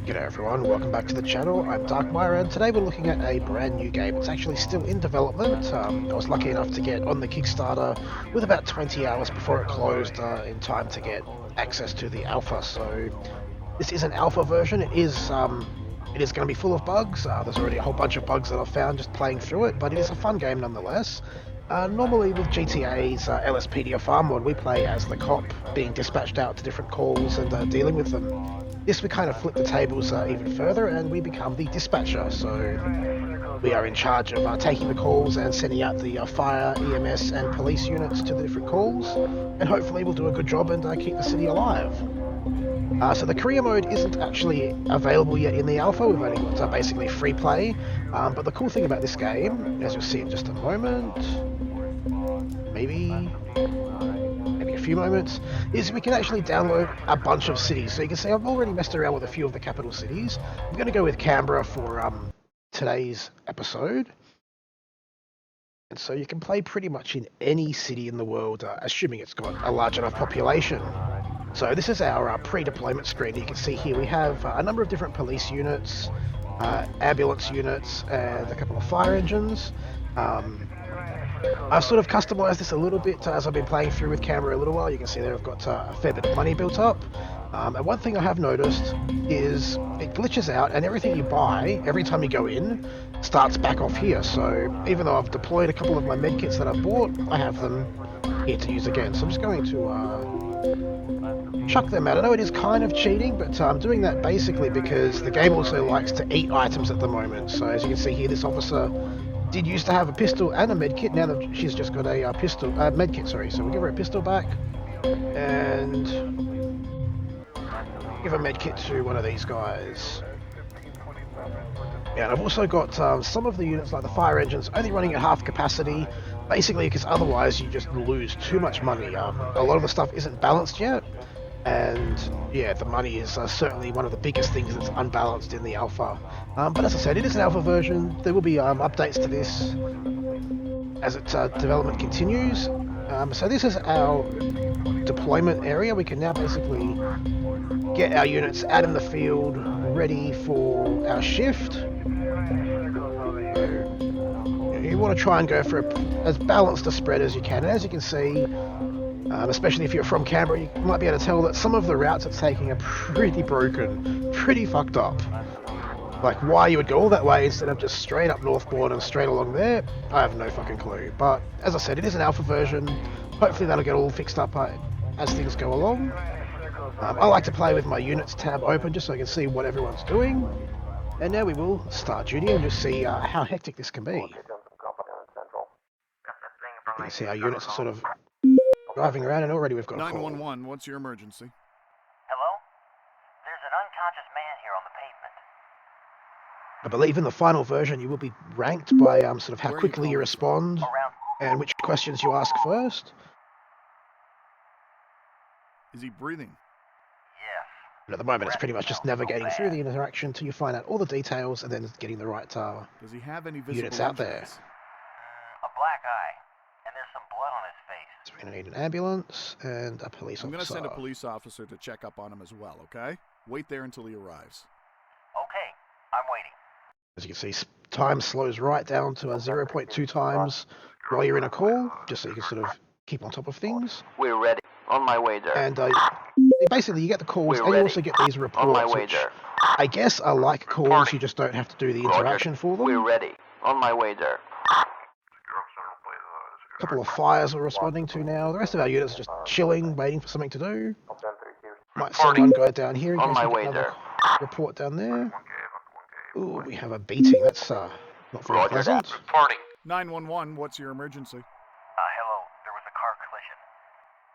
G'day everyone, welcome back to the channel. I'm Darkmyre and today we're looking at a brand new game. It's actually still in development. I was lucky enough to get on the Kickstarter with about 20 hours before it closed in time to get access to the alpha. So this is an alpha version. It is going to be full of bugs. There's already a whole bunch of bugs that I've found just playing through it, but it is a fun game nonetheless. Normally with GTA's LSPDFR mod, we play as the cop being dispatched out to different calls and dealing with them. This we kind of flip the tables even further and we become the dispatcher. So we are in charge of taking the calls and sending out the fire, EMS and police units to the different calls, and hopefully we'll do a good job and keep the city alive. So the career mode isn't actually available yet in the alpha. We've only got basically free play, but the cool thing about this game, as you'll see in just a moment, maybe a few moments, is we can actually download a bunch of cities. So you can see I've already messed around with a few of the capital cities. I'm going to go with Canberra for today's episode. And so you can play pretty much in any city in the world, assuming it's got a large enough population. So this is our pre-deployment screen. You can see here we have a number of different police units, ambulance units, and a couple of fire engines. I've sort of customized this a little bit as I've been playing through with Canberra a little while. You can see there I've got a fair bit of money built up. And one thing I have noticed is it glitches out and everything you buy, every time you go in, starts back off here. So even though I've deployed a couple of my medkits that I've bought, I have them here to use again. So I'm just going to chuck them out. I know it is kind of cheating, but I'm doing that basically because the game also likes to eat items at the moment. So as you can see here, this officer did used to have a pistol and a medkit. Now that she's just got a medkit, sorry. So we'll give her a pistol back and give a medkit to one of these guys. Yeah, and I've also got some of the units, like the fire engines, only running at half capacity, basically because otherwise you just lose too much money. A lot of the stuff isn't balanced yet, and yeah, the money is certainly one of the biggest things that's unbalanced in the alpha. But as I said, it is an alpha version. There will be updates to this as its development continues. So this is our deployment area. We can now basically get our units out in the field ready for our shift. So, you want to try and go for as balanced a spread as you can. And as you can see, especially if you're from Canberra, you might be able to tell that some of the routes it's taking are pretty broken, pretty fucked up. Like why you would go all that way instead of just straight up northbound and straight along there, I have no fucking clue. But as I said, it is an alpha version. Hopefully that'll get all fixed up as things go along. I like to play with my units tab open just so I can see what everyone's doing. And now we will start duty and just see how hectic this can be. You can see our units are sort of driving around and already we've got a call. 911, what's your emergency? Hello? There's an unconscious man here on the pavement. I believe in the final version you will be ranked by sort of how quickly you respond and which questions you ask first. Is he breathing? Yes. But at the moment it's pretty much just navigating through the interaction until you find out all the details and then getting the right Does he have any visible units out there. A black eye. And there's some blood on his face. So we're going to need an ambulance and a police officer. I'm going to send a police officer to check up on him as well, okay? Wait there until he arrives. Okay, I'm waiting. As you can see, time slows right down to 0.2 times while you're in a call, just so you can sort of keep on top of things. We're ready. On my way there. And basically you get the calls and you also get these reports, which I guess are like calls, you just don't have to do the interaction for them. We're ready. On my way there. A couple of fires we're responding to now. The rest of our units are just chilling, waiting for something to do. Might send one guy down here in case we get another report down there. Ooh, we have a beating. That's not very pleasant. 911, what's your emergency? Hello. There was a car collision.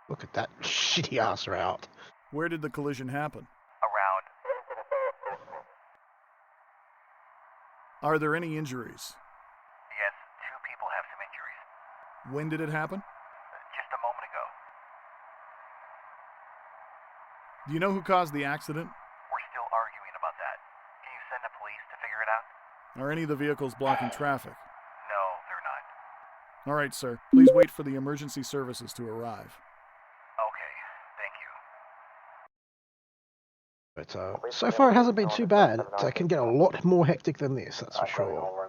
Look at that shitty ass route. Where did the collision happen? Around. Are there any injuries? Yes, 2 people have some injuries. When did it happen? Just a moment ago. Do you know who caused the accident? We're still arguing about that. Can you send the police to figure it out? Are any of the vehicles blocking traffic? No, they're not. All right, sir. Please wait for the emergency services to arrive. But so far it hasn't been too bad. It can get a lot more hectic than this, that's for sure.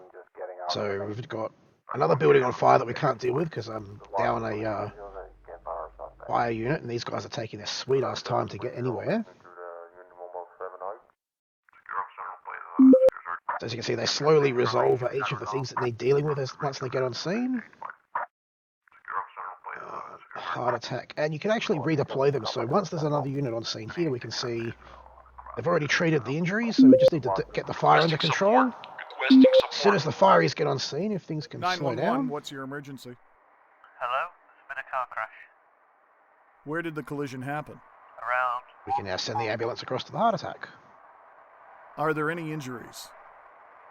So we've got another building on fire that we can't deal with because I'm down a fire unit, and these guys are taking their sweet ass time to get anywhere. So as you can see, they slowly resolve each of the things that need dealing with once they get on scene. Heart attack, and you can actually redeploy them. So once there's another unit on scene here, we can see they've already treated the injuries, so we just need to get the fire under control. As soon as the fireys get on scene, if things can slow 911, down. what's your emergency? Hello? There's been a car crash. Where did the collision happen? Around. We can now send the ambulance across to the heart attack. Are there any injuries?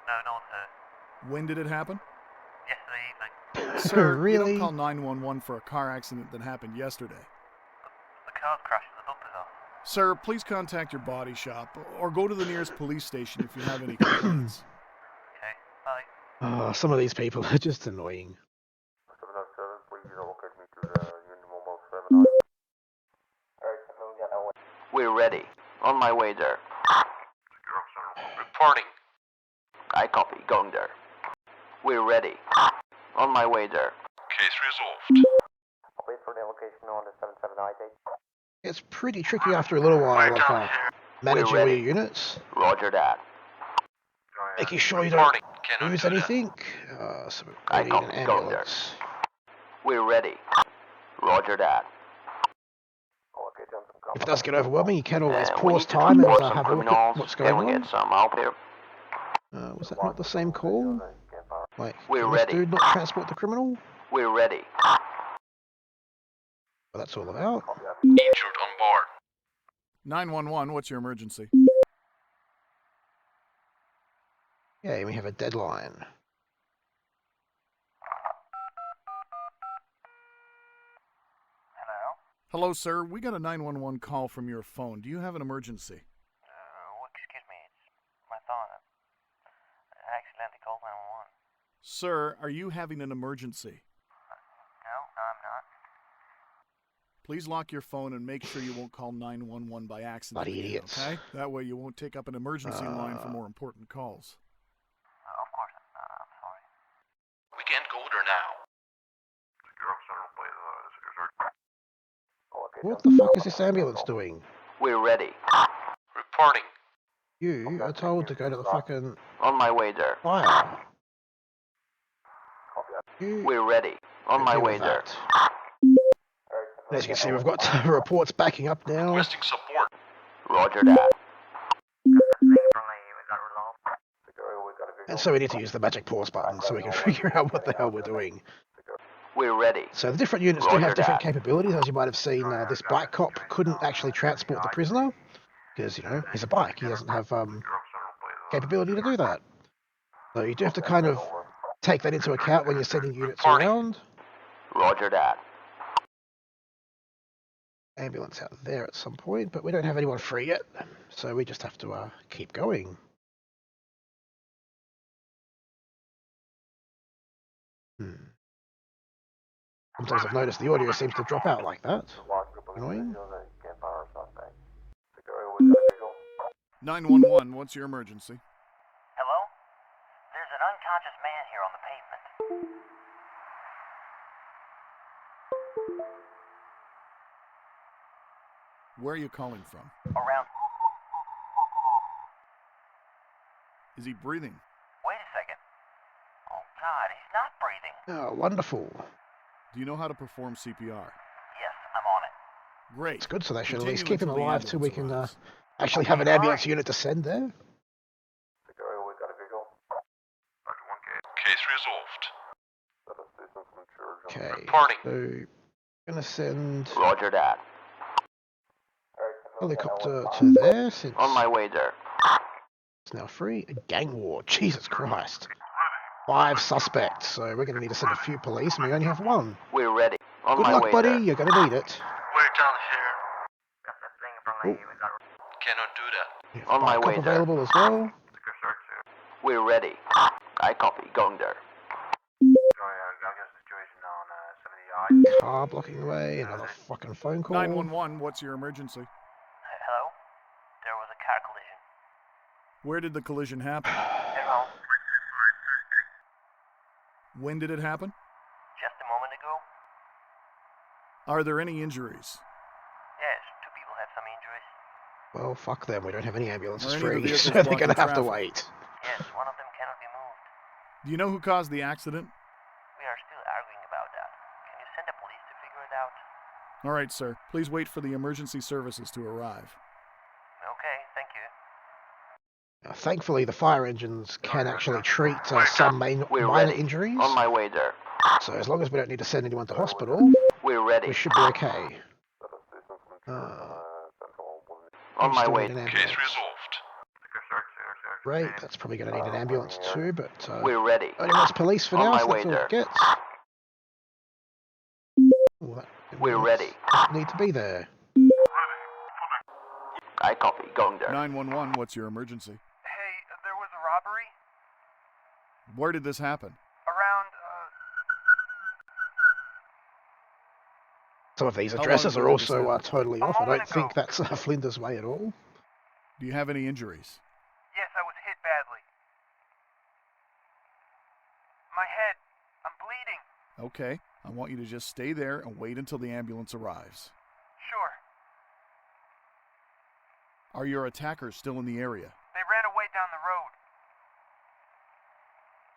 No, no one's hurt. When did it happen? Yesterday evening. Sir, Really? you don't call 911 for a car accident that happened yesterday. The car's crashed and the bumper's off. Sir, please contact your body shop or go to the nearest police station if you have any complaints. Okay, bye. Oh, some of these people are just annoying. We're ready. On my way there. Reporting. I copy. Going there. We're ready. On my way there. Case resolved. I'll wait for the location on the 7798. It's pretty tricky after a little while of managing all your units, Roger that. making sure you don't Reporting. Cannot lose do that. anything. So we I need copy. an Going there. ambulance. We're ready. Roger that. If it does get overwhelming, you can always We pause need to time and transport some have a look criminals. at what's Can going we on. get some help here? Was that not the same call? Like, We're can this ready. dude not transport the criminal? We're ready. Well, that's all about. Injured on board. 911, what's your emergency? Yeah, we have a deadline. Hello? Hello, sir. We got a 911 call from your phone. Do you have an emergency? Excuse me, it's my phone. I accidentally called 911. Sir, are you having an emergency? No, I'm not. Please lock your phone and make sure you won't call 911 by accident Bloody again, idiots. okay? That way you won't take up an emergency line for more important calls. Of course, I'm sorry. We can't go there now. What the fuck is this ambulance doing? We're ready. Reporting. You are told to go to the fucking On my way there. fire. You We're ready. On don't my deal way with there. that. And as you can see, we've got reports backing up now. Requesting support. Roger that. And so we need to use the magic pause button so we can figure out what the hell we're doing. We're ready. So the different units do Roger have different that. capabilities. As you might have seen, this bike cop couldn't actually transport the prisoner because, you know, he's a bike. He doesn't have capability to do that. So you do have to kind of take that into account when you're sending units around. Roger that. Ambulance out there at some point, but we don't have anyone free yet, so we just have to keep going. Sometimes I've noticed the audio seems to drop out like that. Annoying. 911, what's your emergency? Hello? There's an unconscious man here on the pavement. Where are you calling from? Around. Is he breathing? Wait a second. Oh, God, he's not breathing. Oh, wonderful. Do you know how to perform CPR? Yes, I'm on it. Great. It's good, so they should at least Continue keep him until the alive till we can ambulance arrives. actually have an ambulance unit to send there. Case resolved. Okay, Reporting. so gonna send Roger that. helicopter to there since On my way there. it's now free. A gang war, Jesus Christ. 5 suspects, so we're gonna need to send a few police, and we only have 1. We're ready. On Good my luck, way buddy. there. You're gonna need it. We're down here. Oh, Cannot do that. we have On my backup way there. available as well. We're ready. I copy. Going there. Car blocking the way. Another fucking phone call. 911, what's your emergency? Hello? There was a car collision. Where did the collision happen? At home. When did it happen? Just a moment ago. Are there any injuries? Yes, 2 people have some injuries. Well, fuck them. We don't have any ambulances Are any of the free, vehicles so they're blocking going to have to traffic? wait. Yes, one of them cannot be moved. Do you know who caused the accident? We are still arguing about that. Can you send the police to figure it out? All right, sir. Please wait for the emergency services to arrive. Okay, thank you. Thankfully, the fire engines can actually treat some We're minor ready. injuries. On my way there. So as long as we don't need to send anyone to hospital, We're ready. we should be okay. On my Still way. need an Case ambulance. resolved. Great, that's probably going to need an ambulance too, but We're ready. only wants police for On now, my so way that's all there. it gets. Well, that We're ambulance ready. doesn't need to be there. I copy. Going there. 911, what's your emergency? Hey, there was a robbery Where did this happen? around, Some of these How long addresses ago are did this also happen? totally A off. I don't moment think ago. that's Flinders Way at all. Do you have any injuries? Yes, I was hit badly. My head. I'm bleeding. Okay. I want you to just stay there and wait until the ambulance arrives. Sure. Are your attackers still in the area? They ran away down the road.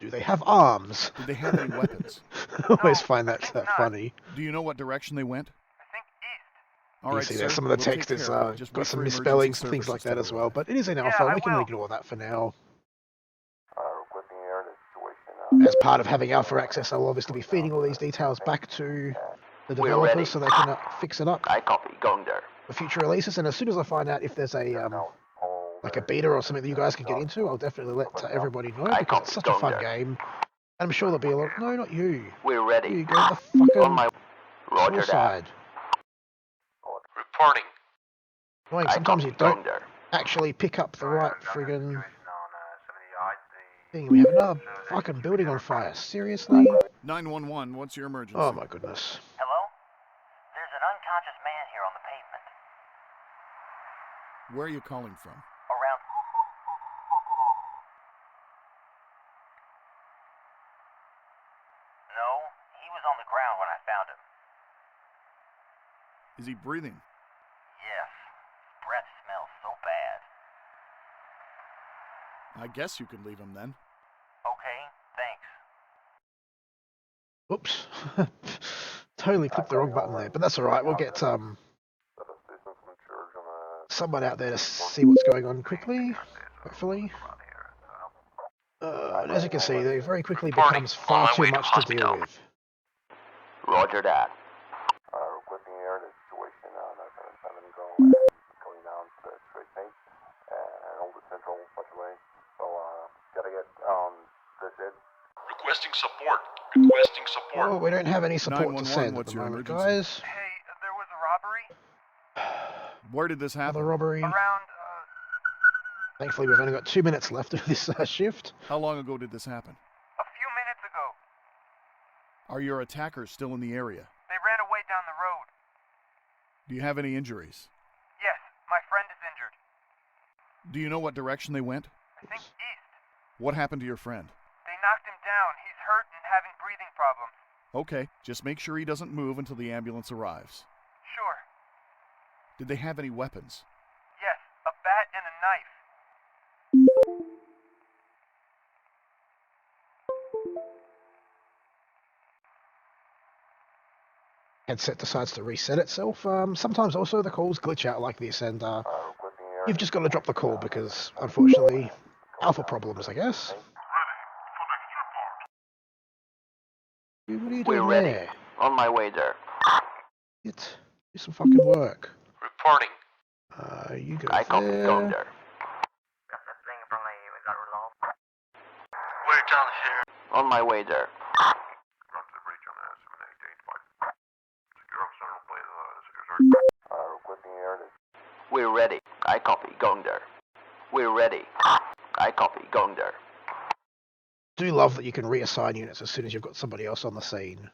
Do they have arms? Did they have any weapons? I always No, find I that think not. funny. Do you know what direction they went? I think east. All You right, see sir. there, some of the we'll take text is care of it. Just got wait some for emergency misspellings and things like services that to as well, arrive. but it is in Yeah, alpha. I We can will. ignore that for now. As part of having alpha access, I'll obviously be feeding all these details back to the We're ready. developers so they can fix it up I copy. Going there. for future releases. And as soon as I find out if there's a like a beta or something that you guys can get into, I'll definitely let everybody know I because copy. it's such a Going fun there. game. And I'm sure there'll be a lot. No, not you. We're ready. You go to the On fucking my. Roger that. side. Reporting. Annoying. I Sometimes copy. you don't Going there. actually pick up the right friggin' thing. We have another fucking building on fire. Seriously? 911, what's your emergency? Oh my goodness. Hello? There's an unconscious man here on the pavement. Where are you calling from? Around. No, he was on the ground when I found him. Is he breathing? Yes. Breath smells so bad. I guess you could leave him then. Okay, thanks. Oops. Totally clicked the wrong button there, but that's alright. We'll get someone out there to see what's going on quickly, hopefully. And as you can see, they very quickly becomes far too much to deal with. Roger that. Requesting support. Requesting support. Oh, we don't have any support to 911, send at what's the your moment, emergency? guys. Hey, there was a robbery Where did this happen? Another robbery. around, Thankfully, we've only got 2 minutes left of this shift. How long ago did this happen? a few minutes ago. Are your attackers still in the area? They ran away down the road. Do you have any injuries? Yes, my friend is injured. Do you know what direction they went? I think east. What happened to your friend? They knocked him down. He's hurt and having breathing problems. Okay, just make sure he doesn't move until the ambulance arrives. Sure. Did they have any weapons? Yes, a bat and a knife. Headset decides to reset itself. Sometimes also the calls glitch out like this, and you've just got to drop the call because, unfortunately, alpha problems, I guess. Dude, what are you We're doing ready. there? On my way there. Do some fucking work. Reporting. You go I copy. Going there. there. We're down here. On my way there. We're ready. I copy. Going there. We're ready. I copy. Going there. Do love that you can reassign units as soon as you've got somebody else on the scene.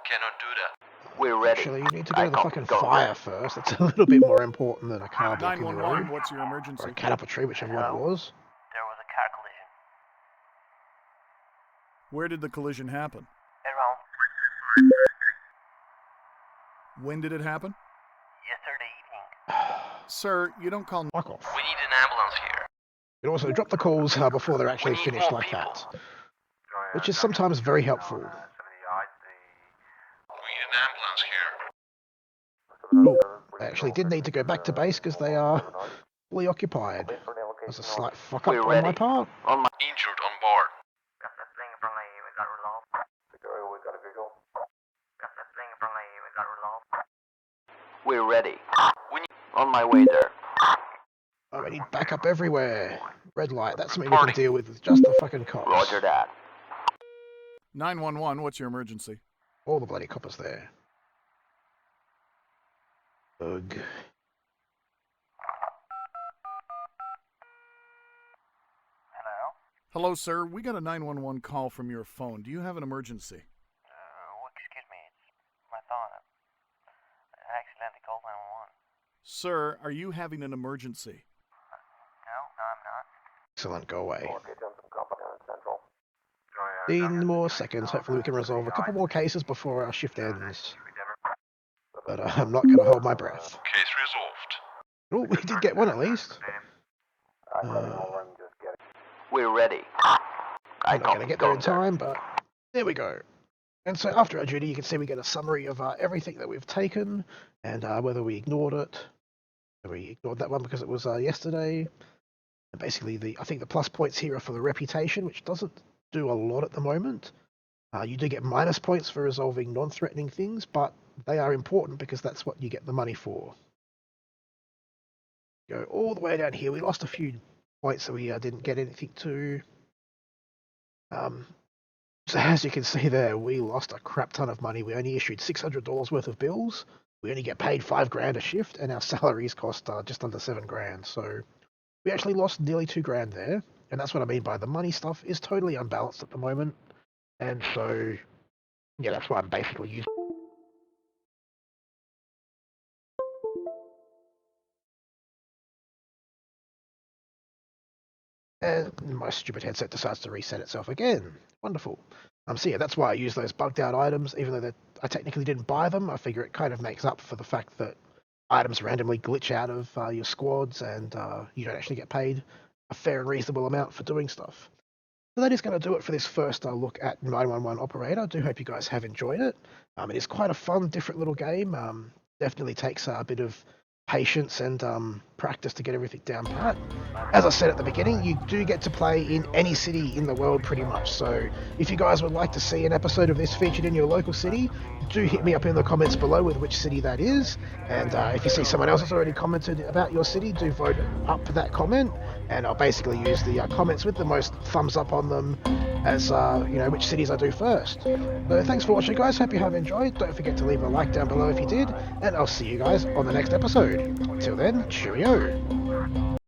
Cannot do that. We're ready. Actually, you need to go I to the copy. fucking Go there. fire first. That's a little bit more important than a car blocking the 911, road. what's your Or emergency? a cat up a tree, whichever one it was. There was a car collision. Where did the collision happen? Around When did it happen? yesterday evening. Sir, you don't call... Fuck off. We need an ambulance here. You can also drop the calls before they're actually We need finished more like people. that. Which is sometimes very helpful. We need an ambulance here. Oh, I actually did need to go back to base because they are fully occupied. There's a slight fuck up We're on my ready. part. On my Injured on board. We're ready. On my way there. Oh, I need backup everywhere. Red light, that's something we can deal with just the fucking cops. Roger that. 911, what's your emergency? All the bloody coppers there. Ugh. Hello? Hello, sir. We got a 911 call from your phone. Do you have an emergency? Excuse me. It's my phone. I accidentally called 911. Sir, are you having an emergency? No, I'm not. Excellent, go away. 15 more seconds. Hopefully we can resolve a couple more cases before our shift ends. But I'm not going to hold my breath. Case resolved. Oh, we did get one at least. We're ready. I I'm not going to copy. get there Go in time, but there we go. And so after our duty, you can see we get a summary of everything that we've taken and whether we ignored it. We ignored that one because it was yesterday. And basically, I think the plus points here are for the reputation, which doesn't do a lot at the moment. You do get minus points for resolving non-threatening things, but they are important because that's what you get the money for. Go all the way down here. We lost a few points that we didn't get anything to. So as you can see there, we lost a crap ton of money. We only issued $600 worth of bills. We only get paid $5,000 a shift, and our salaries cost just under $7,000. So we actually lost nearly $2,000 there, and that's what I mean by the money stuff is totally unbalanced at the moment. And so, yeah, that's why I'm basically using. And my stupid headset decides to reset itself again. Wonderful. So yeah, that's why I use those bugged out items, even though I technically didn't buy them. I figure it kind of makes up for the fact that items randomly glitch out of your squads and you don't actually get paid a fair and reasonable amount for doing stuff. So that is going to do it for this first look at 911 Operator. I do hope you guys have enjoyed it. It is quite a fun, different little game. Definitely takes a bit of patience and practice to get everything down pat. As I said at the beginning, you do get to play in any city in the world pretty much, so if you guys would like to see an episode of this featured in your local city, do hit me up in the comments below with which city that is, and if you see someone else has already commented about your city, do vote up that comment, and I'll basically use the comments with the most thumbs up on them as which cities I do first. So thanks for watching, guys. Hope you have enjoyed. Don't forget to leave a like down below if you did, and I'll see you guys on the next episode. Till then, cheerio.